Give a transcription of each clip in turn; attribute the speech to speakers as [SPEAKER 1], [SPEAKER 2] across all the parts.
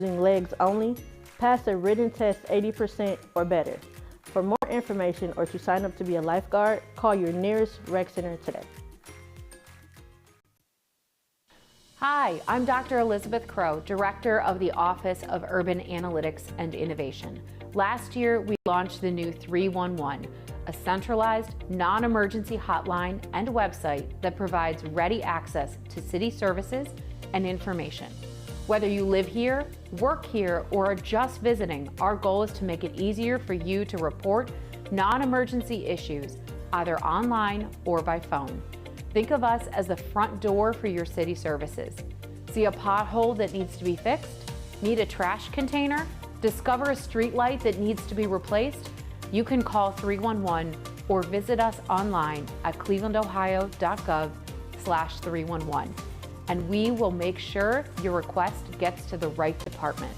[SPEAKER 1] using legs only, pass a written test 80% or better. For more information or to sign up to be a lifeguard, call your nearest rec center today.
[SPEAKER 2] Hi, I'm Dr. Elizabeth Crow, Director of the Office of Urban Analytics and Innovation. Last year, we launched the new 311, a centralized, non-emergency hotline and website that provides ready access to city services and information. Whether you live here, work here, or are just visiting, our goal is to make it easier for you to report non-emergency issues, either online or by phone. Think of us as the front door for your city services. See a pothole that needs to be fixed? Need a trash container? Discover a street light that needs to be replaced? You can call 311 or visit us online at clevelandohio.gov/311, and we will make sure your request gets to the right department.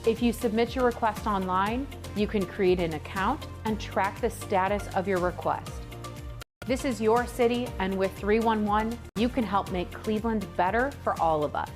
[SPEAKER 2] If you submit your request online, you can create an account and track the status of your request. This is your city, and with 311, you can help make Cleveland better for all of us.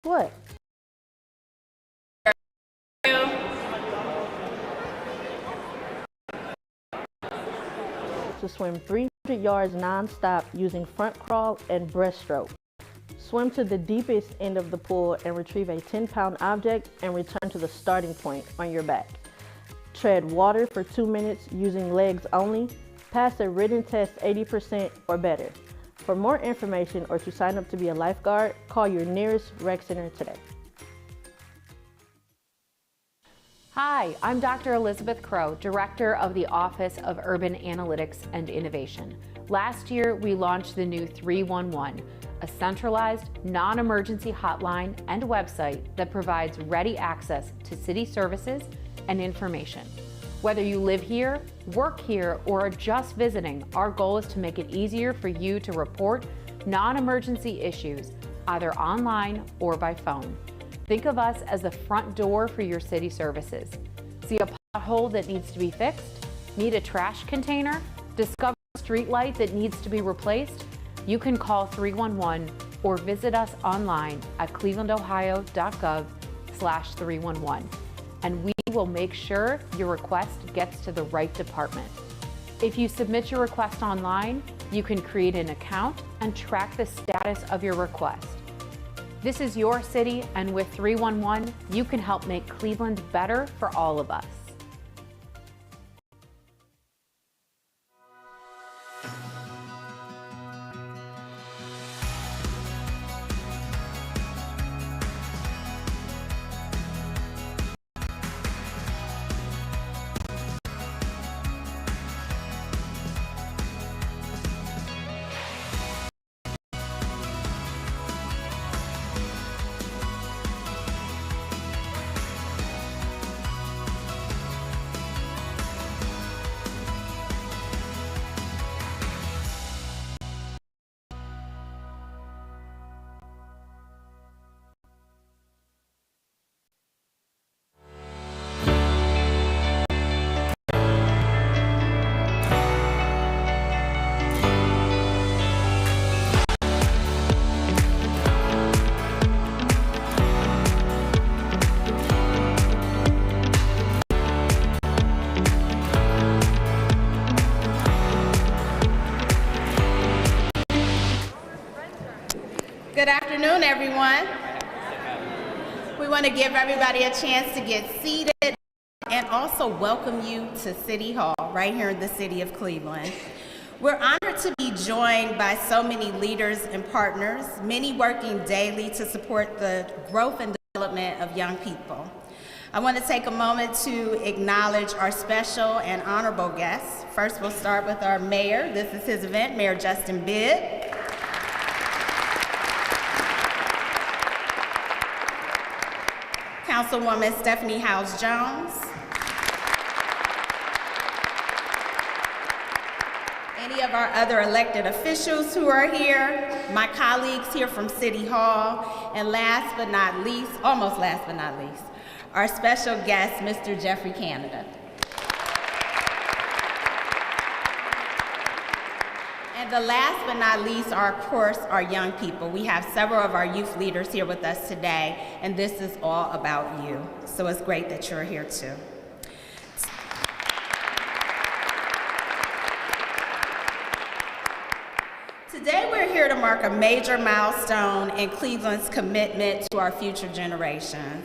[SPEAKER 1] What? To swim 300 yards non-stop using front crawl and breaststroke. Swim to the deepest end of the pool and retrieve a 10-pound object and return to the starting point on your back. Tread water for 2 minutes using legs only. Pass a written test 80% or better. For more information or to sign up to be a lifeguard, call your nearest rec center today.
[SPEAKER 2] Hi, I'm Dr. Elizabeth Crow, Director of the Office of Urban Analytics and Innovation. Last year, we launched the new 311, a centralized, non-emergency hotline and website that provides ready access to city services and information. Whether you live here, work here, or are just visiting, our goal is to make it easier for you to report non-emergency issues, either online or by phone. Think of us as the front door for your city services. See a pothole that needs to be fixed? Need a trash container? Discover a street light that needs to be replaced? You can call 311 or visit us online at clevelandohio.gov/311, and we will make sure your request gets to the right department. If you submit your request online, you can create an account and track the status of your request. This is your city, and with 311, you can help make Cleveland better for all of us.
[SPEAKER 3] afternoon, everyone. We want to give everybody a chance to get seated and also welcome you to City Hall right here in the city of Cleveland. We're honored to be joined by so many leaders and partners, many working daily to support the growth and development of young people. I want to take a moment to acknowledge our special and honorable guests. First, we'll start with our mayor. This is his event, Mayor Justin Bibb. Councilwoman Stephanie House-Jones. Any of our other elected officials who are here, my colleagues here from City Hall, and last but not least, almost last but not least, our special guest, Mr. Jeffrey Canada. And the last but not least are, of course, our young people. We have several of our youth leaders here with us today, and this is all about you. So it's great that you're here too. Today we're here to mark a major milestone in Cleveland's commitment to our future generations.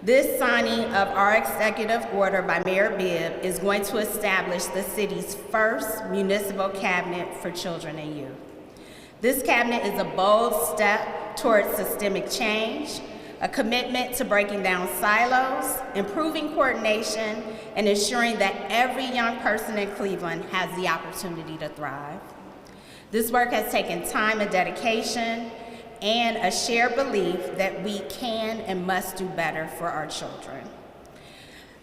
[SPEAKER 3] This signing of our executive order by Mayor Bibb is going to establish the city's first municipal cabinet for children and youth. This cabinet is a bold step towards systemic change, a commitment to breaking down silos, improving coordination, and ensuring that every young person in Cleveland has the opportunity to thrive. This work has taken time and dedication, and a shared belief that we can and must do better for our children.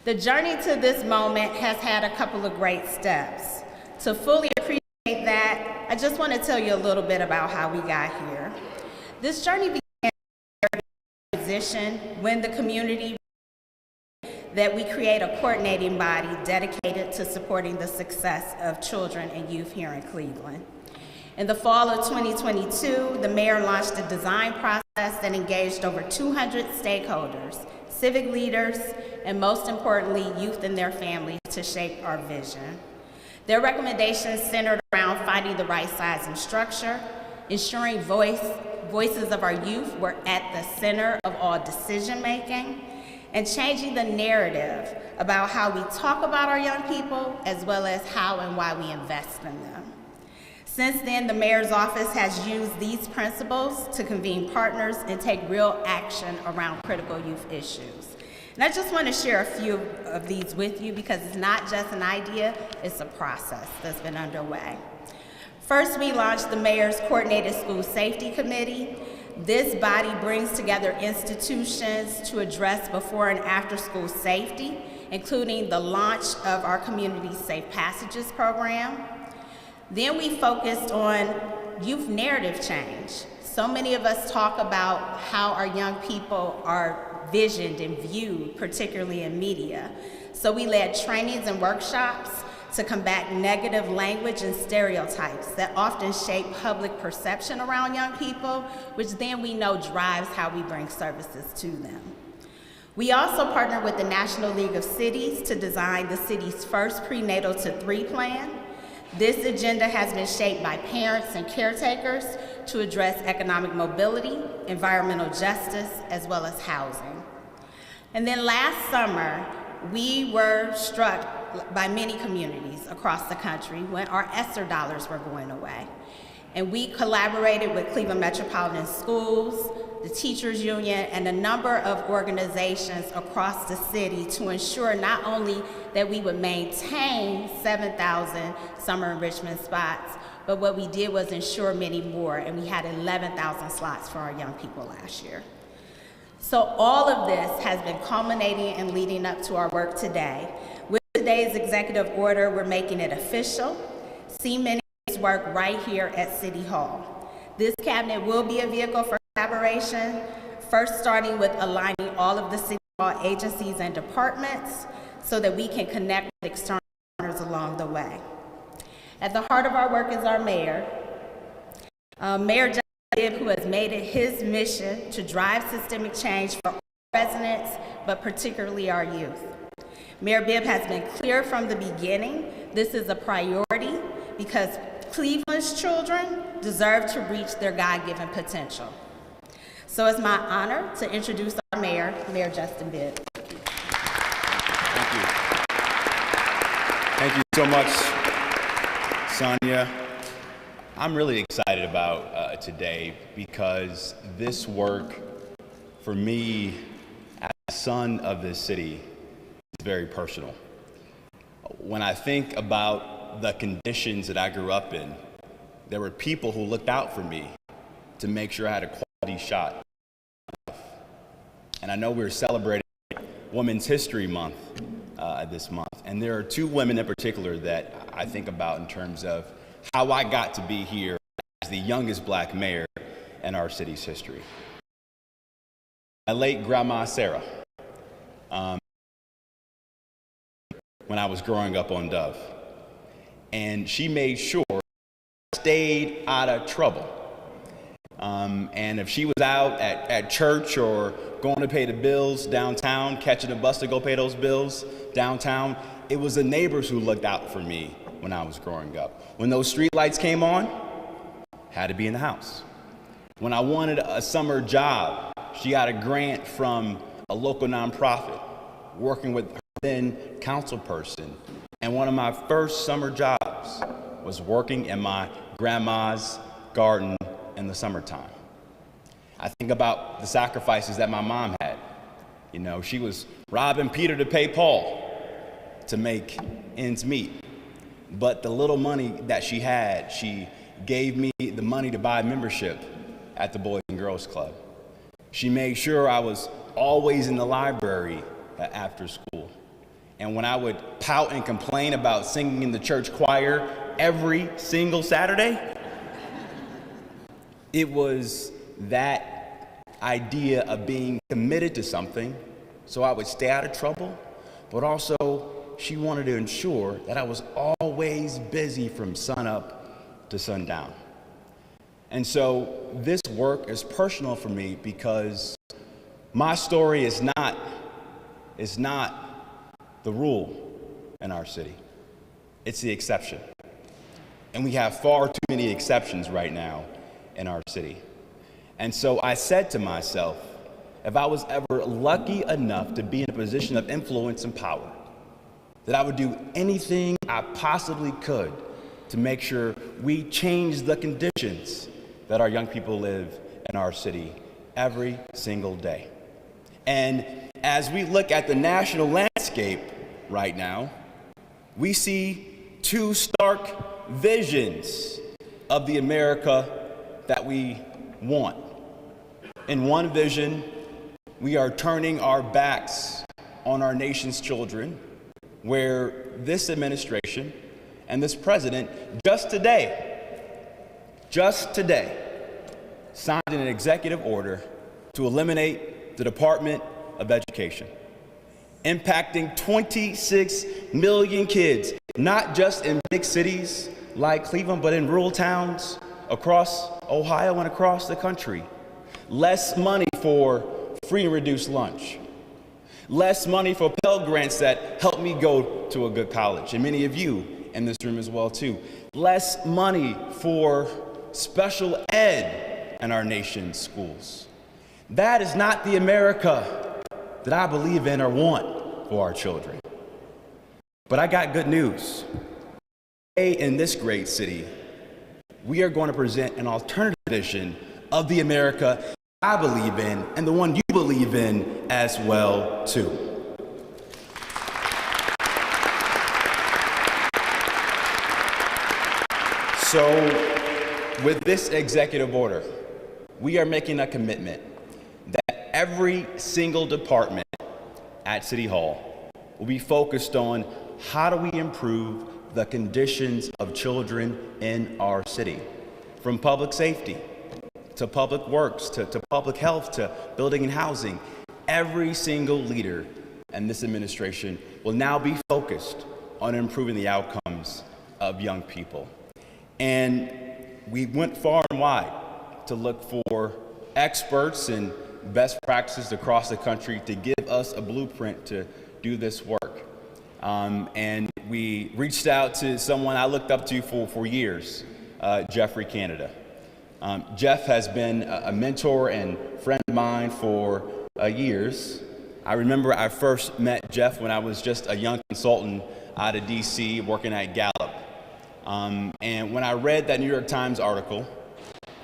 [SPEAKER 3] The journey to this moment has had a couple of great steps. To fully appreciate that, I just want to tell you a little bit about how we got here. This journey began in a position when the community that we create a coordinating body dedicated to supporting the success of children and youth here in Cleveland. In the fall of 2022, the mayor launched a design process that engaged over 200 stakeholders, civic leaders, and most importantly, youth and their families to shape our vision. Their recommendations centered around finding the right size and structure, ensuring voices of our youth were at the center of all decision-making, and changing the narrative about how we talk about our young people, as well as how and why we invest in them. Since then, the mayor's office has used these principles to convene partners and take real action around critical youth issues. And I just want to share a few of these with you because it's not just an idea, it's a process that's been underway. First, we launched the Mayor's Coordinated School Safety Committee. This body brings together institutions to address before and after school safety, including the launch of our Community Safe Passages program. Then we focused on youth narrative change. So many of us talk about how our young people are visioned and viewed, particularly in media. So we led trainings and workshops to combat negative language and stereotypes that often shape public perception around young people, which then we know drives how we bring services to them. We also partnered with the National League of Cities to design the city's first prenatal to 3 plan. This agenda has been shaped by parents and caretakers to address economic mobility, environmental justice, as well as housing. And then last summer, we were struck by many communities across the country when our ESSER dollars were going away. And we collaborated with Cleveland Metropolitan Schools, the Teachers Union, and a number of organizations across the city to ensure not only that we would maintain 7,000 summer enrichment spots, but what we did was ensure many more, and we had 11,000 slots for our young people last year. So all of this has been culminating and leading up to our work today. With today's executive order, we're making it official. Cement work right here at City Hall. This cabinet will be a vehicle for collaboration, first starting with aligning all of the City Hall agencies and departments so that we can connect with external partners along the way. At the heart of our work is our mayor, Mayor Justin Bibb, who has made it his mission to drive systemic change for all residents, but particularly our youth. Mayor Bibb has been clear from the beginning, this is a priority because Cleveland's children deserve to reach their God-given potential. So it's my honor to introduce our mayor, Mayor Justin Bibb.
[SPEAKER 4] Thank you. Thank you so much, Sonia. I'm really excited about today because this work, for me, as a son of this city, is very personal. When I think about the conditions that I grew up in, there were people who looked out for me to make sure I had a quality shot. And I know we're celebrating Women's History Month this month, and there are two women in particular that I think about in terms of how I got to be here as the youngest Black mayor in our city's history. My late grandma, Sarah, when I was growing up on Dove, and she made sure I stayed out of trouble. And if she was out at church or going to pay the bills downtown, catching a bus to go pay those bills downtown, it was the neighbors who looked out for me when I was growing up. When those street lights came on, had to be in the house. When I wanted a summer job, she got a grant from a local nonprofit, working with her then council person. And one of my first summer jobs was working in my grandma's garden in the summertime. I think about the sacrifices that my mom had. You know, she was robbing Peter to pay Paul to make ends meet. But the little money that she had, she gave me the money to buy membership at the Boys and Girls Club. She made sure I was always in the library after school. And when I would pout and complain about singing in the church choir every single Saturday, it was that idea of being committed to something, so I would stay out of trouble, but also she wanted to ensure that I was always busy from sunup to sundown. And so this work is personal for me because my story is not the rule in our city. It's the exception. And we have far too many exceptions right now in our city. And so I said to myself, if I was ever lucky enough to be in a position of influence and power, that I would do anything I possibly could to make sure we change the conditions that our young people live in our city every single day. And as we look at the national landscape right now, we see two stark visions of the America that we want. In one vision, we are turning our backs on our nation's children, where this administration and this president just today signed an executive order to eliminate the Department of Education, impacting 26 million kids, not just in big cities like Cleveland, but in rural towns across Ohio and across the country. Less money for free and reduced lunch. Less money for Pell Grants that help me go to a good college, and many of you in this room as well too. Less money for special ed in our nation's schools. That is not the America that I believe in or want for our children. But I got good news. Today in this great city, we are going to present an alternative vision of the America I believe in and the one you believe in as well too. So with this executive order, we are making a commitment that every single department at City Hall will be focused on how do we improve the conditions of children in our city, from public safety to public works, to public health, to building and housing. Every single leader in this administration will now be focused on improving the outcomes of young people. And we went far and wide to look for experts and best practices across the country to give us a blueprint to do this work. And we reached out to someone I looked up to for years, Jeffrey Canada. Jeff has been a mentor and friend of mine for years. I remember I first met Jeff when I was just a young consultant out of DC working at Gallup. And when I read that New York Times article,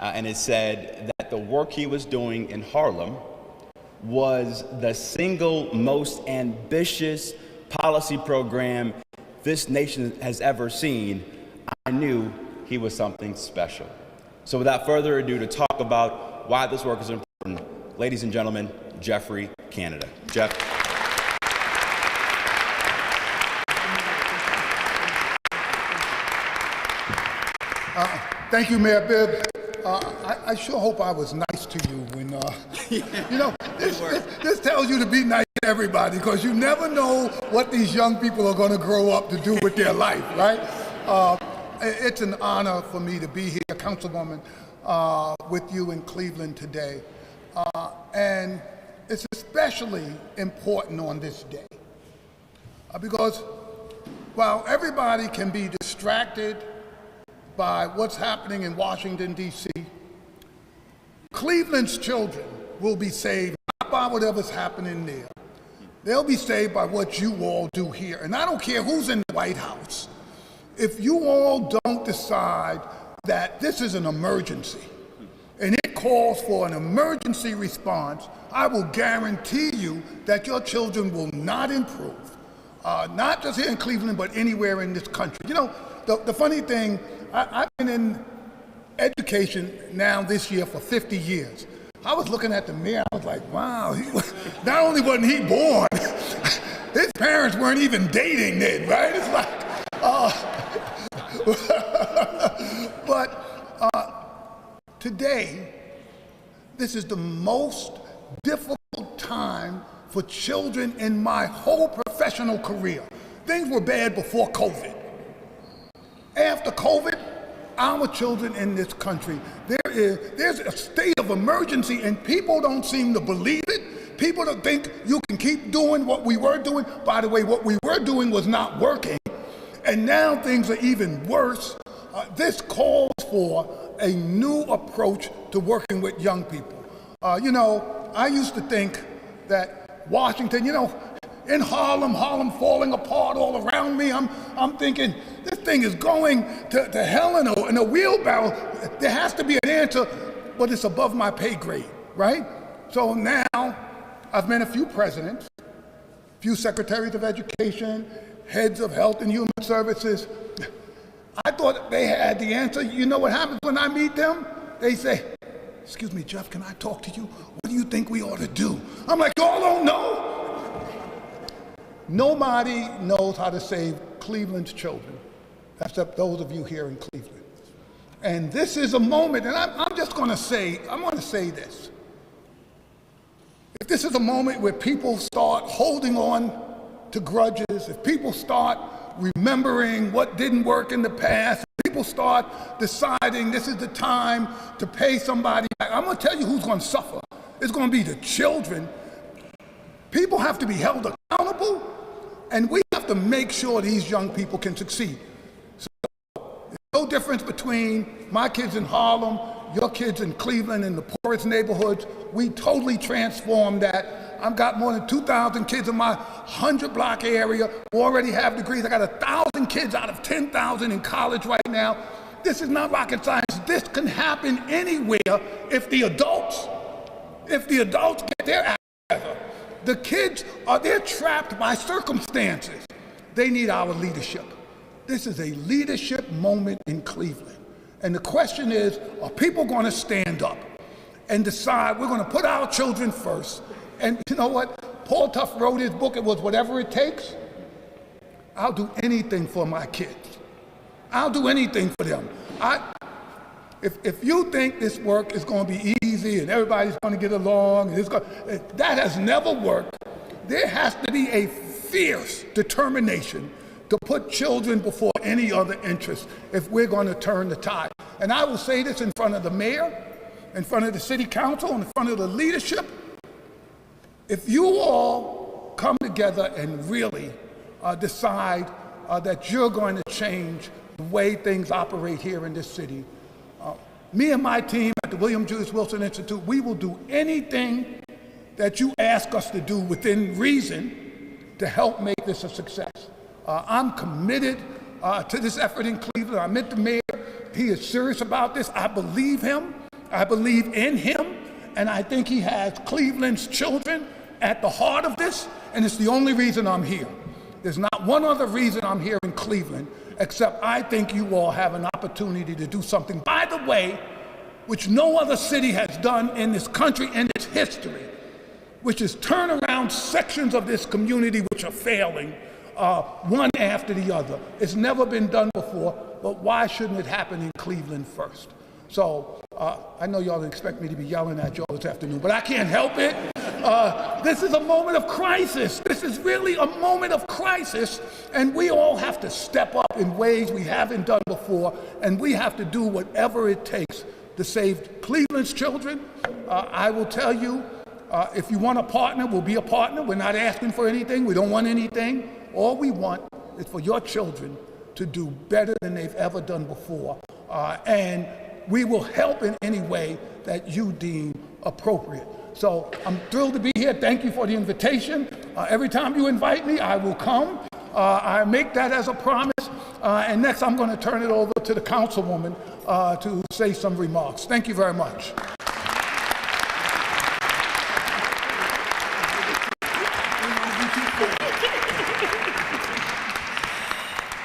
[SPEAKER 4] and it said that the work he was doing in Harlem was the single most ambitious policy program this nation has ever seen, I knew he was something special. So without further ado, to talk about why this work is important, ladies and gentlemen, Jeffrey Canada. Jeff.
[SPEAKER 5] Thank you, Mayor Bibb. I sure hope I was nice to you when, you know, this tells you to be nice to everybody, because you never know what these young people are going to grow up to do with their life, right? It's an honor for me to be here, Councilwoman, with you in Cleveland today. And it's especially important on this day because while everybody can be distracted by what's happening in Washington, D.C., Cleveland's children will be saved not by whatever's happening there. They'll be saved by what you all do here. And I don't care who's in the White House. If you all don't decide that this is an emergency and it calls for an emergency response, I will guarantee you that your children will not improve, not just here in Cleveland, but anywhere in this country. You know, the funny thing, I've been in education now this year for 50 years. I was looking at the mayor, I was like, wow, not only wasn't he born, his parents weren't even dating then, right? It's like, but today, this is the most difficult time for children in my whole professional career. Things were bad before COVID. After COVID, our children in this country, there's a state of emergency, and people don't seem to believe it. People don't think you can keep doing what we were doing. By the way, what we were doing was not working, and now things are even worse. This calls for a new approach to working with young people. You know, I used to think that Washington, you know, in Harlem falling apart all around me, I'm thinking, this thing is going to hell in a wheelbarrow. There has to be an answer, but it's above my pay grade, right? So now, I've met a few presidents, a few secretaries of education, heads of health and human services. I thought they had the answer. You know what happens when I meet them? They say, excuse me, Jeff, can I talk to you? What do you think we ought to do? I'm like, y'all don't know? Nobody knows how to save Cleveland's children, except those of you here in Cleveland. And this is a moment, and I'm just going to say, I want to say this. If this is a moment where people start holding on to grudges, if people start remembering what didn't work in the past, if people start deciding this is the time to pay somebody back, I'm going to tell you who's going to suffer. It's going to be the children. People have to be held accountable, and we have to make sure these young people can succeed. So there's no difference between my kids in Harlem, your kids in Cleveland, in the poorest neighborhoods. We totally transformed that. I've got more than 2,000 kids in my 100-block area who already have degrees. I got 1,000 kids out of 10,000 in college right now. This is not rocket science. This can happen anywhere if the adults get their act together. The kids they're trapped by circumstances. They need our leadership. This is a leadership moment in Cleveland. And the question is, are people going to stand up and decide we're going to put our children first? And you know what? Paul Tuff wrote his book, it was Whatever It Takes. I'll do anything for my kids. I'll do anything for them. If you think this work is going to be easy and everybody's going to get along, that has never worked. There has to be a fierce determination to put children before any other interest if we're going to turn the tide. And I will say this in front of the mayor, in front of the city council, in front of the leadership. If you all come together and really decide that you're going to change the way things operate here in this city, Me and my team at the William Jewis Wilson Institute, we will do anything that you ask us to do within reason to help make this a success. I'm committed to this effort in Cleveland. I met the mayor. He is serious about this. I believe him. I believe in him. And I think he has Cleveland's children at the heart of this. And it's the only reason I'm here. There's not one other reason I'm here in Cleveland, except I think you all have an opportunity to do something, by the way, which no other city has done in this country in its history, which is turn around sections of this community which are failing, one after the other. It's never been done before, but why shouldn't it happen in Cleveland first? So I know y'all expect me to be yelling at y'all this afternoon, but I can't help it. This is a moment of crisis. This is really a moment of crisis, and we all have to step up in ways we haven't done before, and we have to do whatever it takes to save Cleveland's children. I will tell you, if you want a partner, we'll be a partner. We're not asking for anything. We don't want anything. All we want is for your children to do better than they've ever done before. And we will help in any way that you deem appropriate. So I'm thrilled to be here. Thank you for the invitation. Every time you invite me, I will come. I make that as a promise. And next, I'm going to turn it over to the councilwoman to say some remarks. Thank you very much.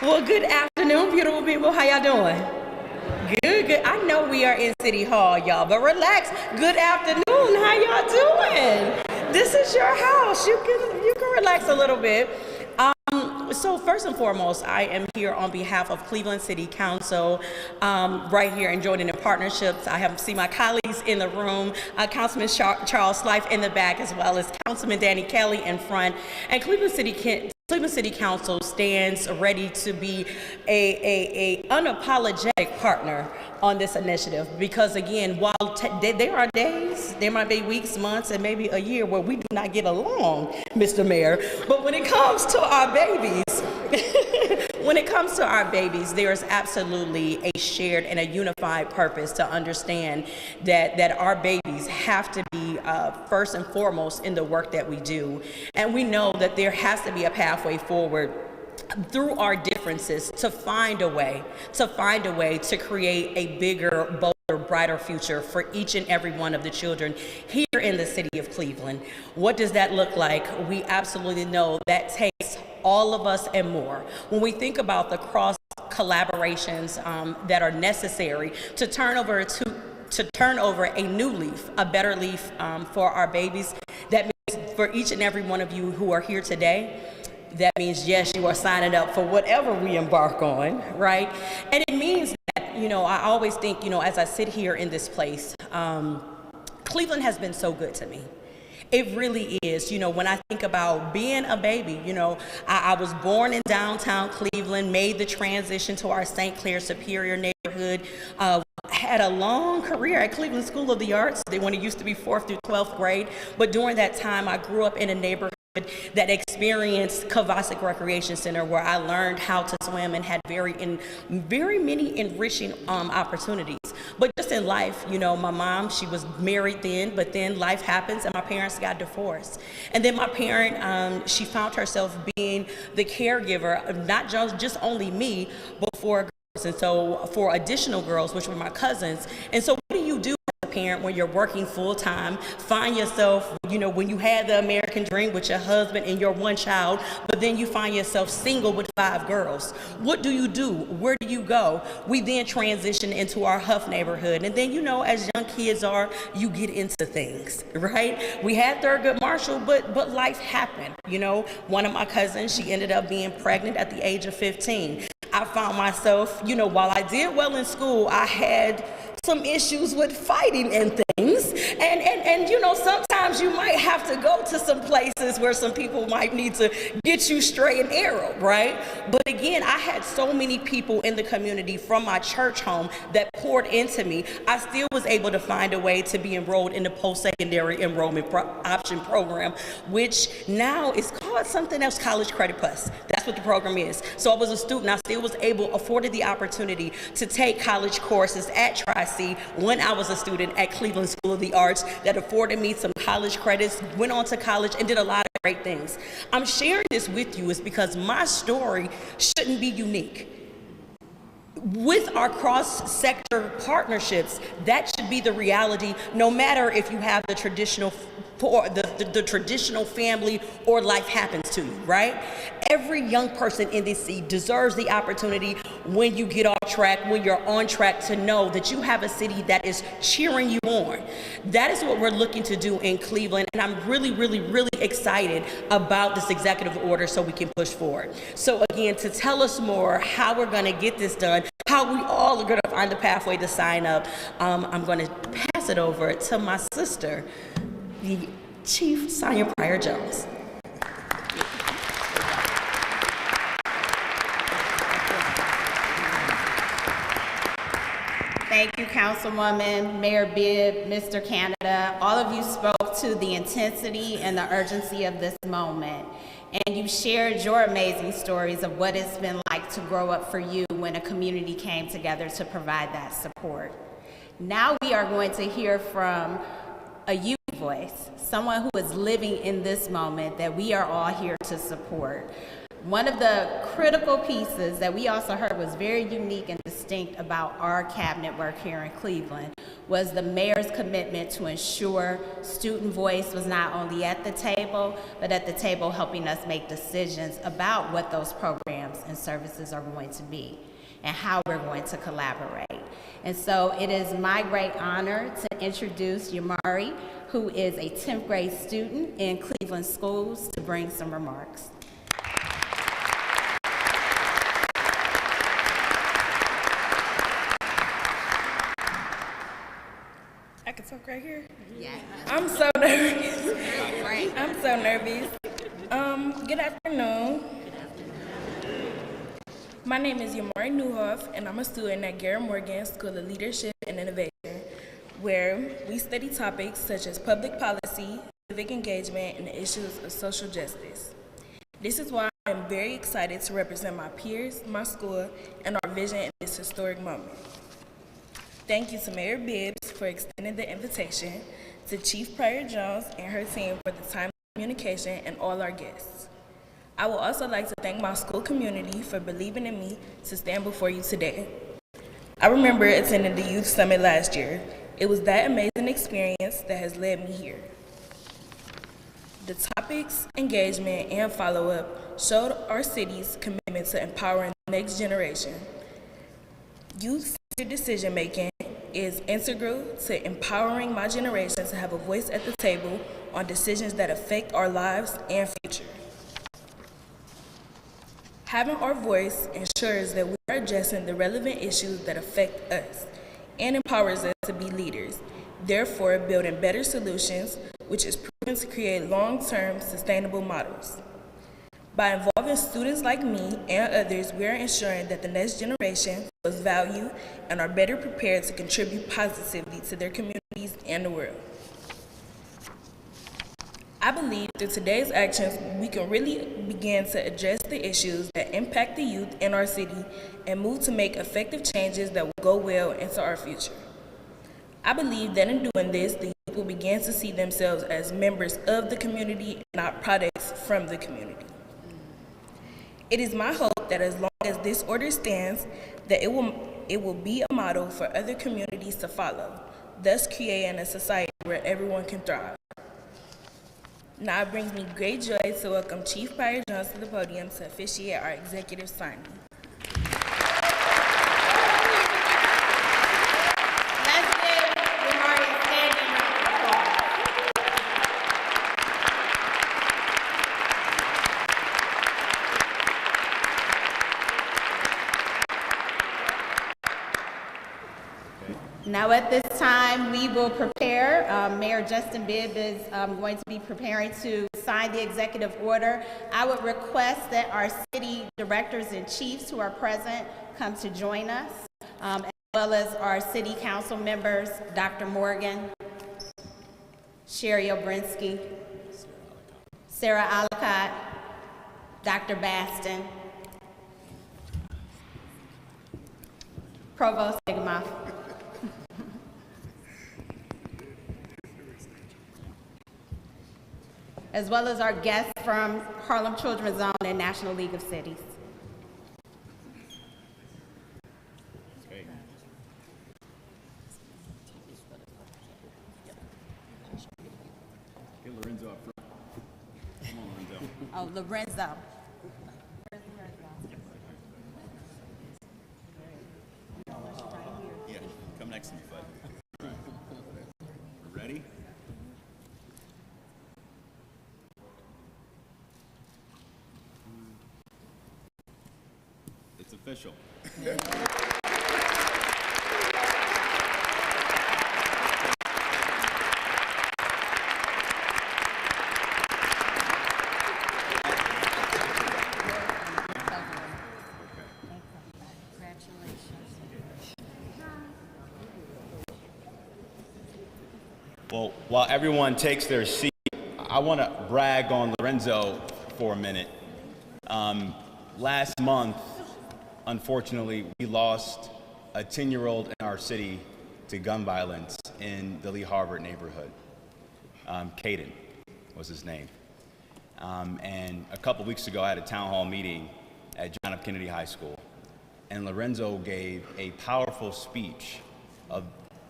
[SPEAKER 6] Well, good afternoon, beautiful people. How y'all doing? Good. I know we are in City Hall, y'all, but relax. Good afternoon. How y'all doing? This is your house. You can relax a little bit. So first and foremost, I am here on behalf of Cleveland City Council, right here in Jordan and Partnerships. I have seen my colleagues in the room, Councilman Charles Slife in the back, as well as Councilman Danny Kelly in front, and Cleveland City Council stands ready to be a unapologetic partner on this initiative, because again, while there are days, there might be weeks, months, and maybe a year where we do not get along, Mr. Mayor, but when it comes to our babies, there is absolutely a shared and a unified purpose to understand that our babies have to be first and foremost in the work that we do. And we know that there has to be a pathway forward through our differences to find a way to create a bigger, bolder, brighter future for each and every one of the children here in the city of Cleveland. What does that look like? We absolutely know that takes all of us and more. When we think about the cross collaborations that are necessary to turn over a new leaf, a better leaf for our babies, that means for each and every one of you who are here today, that means, yes, you are signing up for whatever we embark on, right? And it means that, I always think, as I sit here in this place, Cleveland has been so good to me. It really is. When I think about being a baby, I was born in downtown Cleveland, made the transition to our St. Clair Superior neighborhood, had a long career at Cleveland School of the Arts when it used to be 4th through 12th grade. But during that time, I grew up in a neighborhood that experienced Kovacic Recreation Center, where I learned how to swim and had very many enriching opportunities. But just in life, my mom, she was married then, but then life happens and my parents got divorced. And then my parent, she found herself being the caregiver of not just only me, but for girls. And so for additional girls, which were my cousins. And so what do you do as a parent when you're working full time, find yourself, when you had the American dream with your husband and your one child, but then you find yourself single with 5 girls. What do you do? Where do you go? We then transition into our Huff neighborhood. And then, as young kids are, you get into things, right? We had Thurgood Marshall, but life happened. One of my cousins, she ended up being pregnant at the age of 15. I found myself, while I did well in school, I had some issues with fighting and things. And sometimes you might have to go to some places where some people might need to get you straight and narrow, right? But again, I had so many people in the community from my church home that poured into me. I still was able to find a way to be enrolled in the post-secondary enrollment option program, which now is called something else, College Credit Plus. That's what the program is. So I was a student. I still was afforded the opportunity to take college courses at Tri-C when I was a student at Cleveland School of the Arts that afforded me some college credits, went on to college, and did a lot of great things. I'm sharing this with you is because my story shouldn't be unique. With our cross-sector partnerships, that should be the reality, no matter if you have the traditional traditional family or life happens to you, right? Every young person in this city deserves the opportunity when you get off track, when you're on track, to know that you have a city that is cheering you on. That is what we're looking to do in Cleveland, and I'm really, really, really excited about this executive order so we can push forward. So again, to tell us more how we're gonna get this done, how we all are gonna find the pathway to sign up, I'm gonna pass it over to my sister, the Chief Sonia Pryor-Jones.
[SPEAKER 3] Thank you, Councilwoman, Mayor Bibb, Mr. Canada. All of you spoke to the intensity and the urgency of this moment. And you shared your amazing stories of what it's been like to grow up for you when a community came together to provide that support. Now we are going to hear from a youth voice, someone who is living in this moment that we are all here to support. One of the critical pieces that we also heard was very unique and distinct about our cabinet work here in Cleveland was the mayor's commitment to ensure student voice was not only at the table, but at the table helping us make decisions about what those programs and services are going to be and how we're going to collaborate. And so it is my great honor to introduce Yamari, who is a 10th grade student in Cleveland schools, to bring some remarks.
[SPEAKER 7] I can talk right here? Yeah. I'm so nervous. I'm so nervous. Good afternoon. My name is Yamari Newhoff, and I'm a student at Garrett Morgan School of Leadership and Innovation, where we study topics such as public policy, civic engagement, and the issues of social justice. This is why I'm very excited to represent my peers, my school, and our vision in this historic moment. Thank you to Mayor Bibb for extending the invitation, to Chief Pryor-Jones and her team for the timely communication, and all our guests. I would also like to thank my school community for believing in me to stand before you today. I remember attending the Youth Summit last year. It was that amazing experience that has led me here. The topics, engagement, and follow-up showed our city's commitment to empowering the next generation. Youth-centered decision-making is integral to empowering my generation to have a voice at the table on decisions that affect our lives and future. Having our voice ensures that we are addressing the relevant issues that affect us and empowers us to be leaders, therefore building better solutions, which is proven to create long-term sustainable models. By involving students like me and others, we are ensuring that the next generation feels valued and are better prepared to contribute positively to their communities and the world. I believe through today's actions, we can really begin to address the issues that impact the youth in our city and move to make effective changes that will go well into our future. I believe that in doing this, the youth will begin to see themselves as members of the community and not products from the community. It is my hope that as long as this order stands, that it will be a model for other communities to follow, thus creating a society where everyone can thrive. Now it brings me great joy to welcome Chief Pryor-Jones to the podium to officiate our executive signing.
[SPEAKER 3] Let's give Yamari a standing round of applause. Now at this time, we will prepare. Mayor Justin Bibb is going to be preparing to sign the executive order. I would request that our city directors and chiefs who are present come to join us, as well as our city council members, Dr. Morgan, Sherry Obrinsky, Sarah Alcott, Dr. Baston, Provost Sigma, as well as our guests from Harlem Children's Zone and National League of Cities.
[SPEAKER 4] Get Lorenzo up front. Come on, Lorenzo.
[SPEAKER 3] Oh, Lorenzo.
[SPEAKER 4] Yeah, come next to me, bud. All right. We're ready? It's official. Well, while everyone takes their seat, I want to brag on Lorenzo for a minute. Last month, unfortunately, we lost a 10-year-old in our city to gun violence in the Lee Harvard neighborhood. Caden was his name. And a couple weeks ago, I had a town hall meeting at John F. Kennedy High School, and Lorenzo gave a powerful speech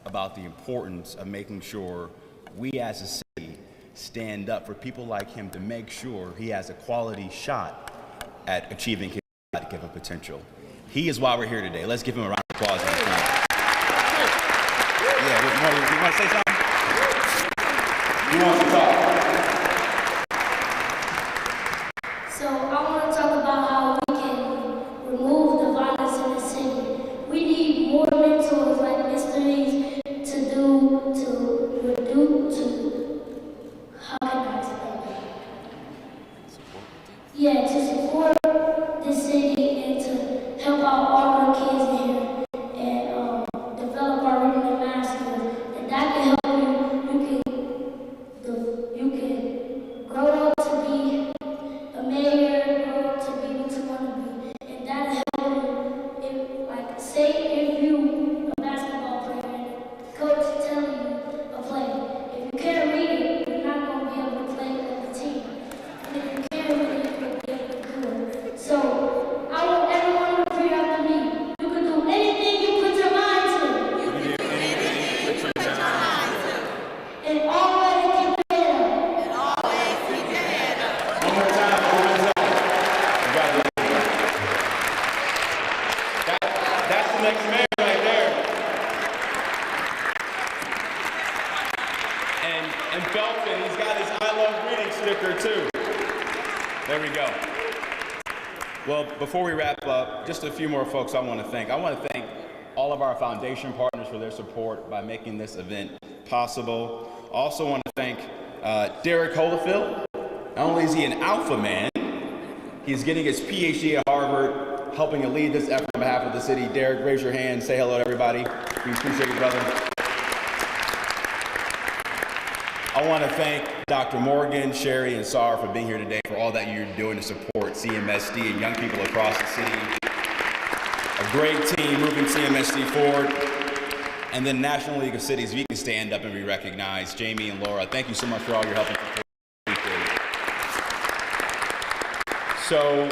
[SPEAKER 4] about the importance of making sure we as a city stand up for people like him to make sure he has a quality shot at achieving his given potential. He is why we're here today. Let's give him a round of applause. Yeah, you want to say something? You want to talk?
[SPEAKER 8] So I want to talk about how we can remove the violence in the city. We need more mentors like Mr. Lee's to support the city and to help out all the kids in here and develop our reading and math skills. And that can help you. You can grow up to be a mayor, grow up to be what you want to be. And that'll help you. If, like, say if you a basketball player and coach telling you a play, if you can't read it, you're not going to be able to play with the team. And if you can't read it, so, I want everyone to repeat after me. You can do anything you put your mind to. You can do anything you put your mind to. And always keep your head up. And always keep your head up.
[SPEAKER 4] One more time, congratulations. That's the next mayor right there. And Belton, he's got his I Love Reading sticker too. There we go. Well, before we wrap up, just a few more folks I want to thank. I want to thank all of our foundation partners for their support by making this event possible. Also want to thank Derek Holyfield. Not only is he an alpha man, he's getting his PhD at Harvard, helping to lead this effort on behalf of the city. Derek, raise your hand, say hello to everybody. We appreciate you, brother. I want to thank Dr. Morgan, Sherry, and Sar for being here today, for all that you're doing to support CMSD and young people across the city. A great team moving CMSD forward. And then National League of Cities, if you can stand up and be recognized. Jamie and Laura, thank you so much for all your help and support. So,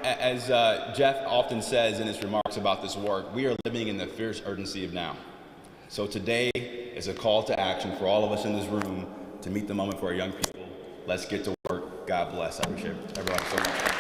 [SPEAKER 4] as Jeff often says in his remarks about this work, we are living in the fierce urgency of now. So today is a call to action for all of us in this room to meet the moment for our young people. Let's get to work. God bless. I appreciate everyone so much.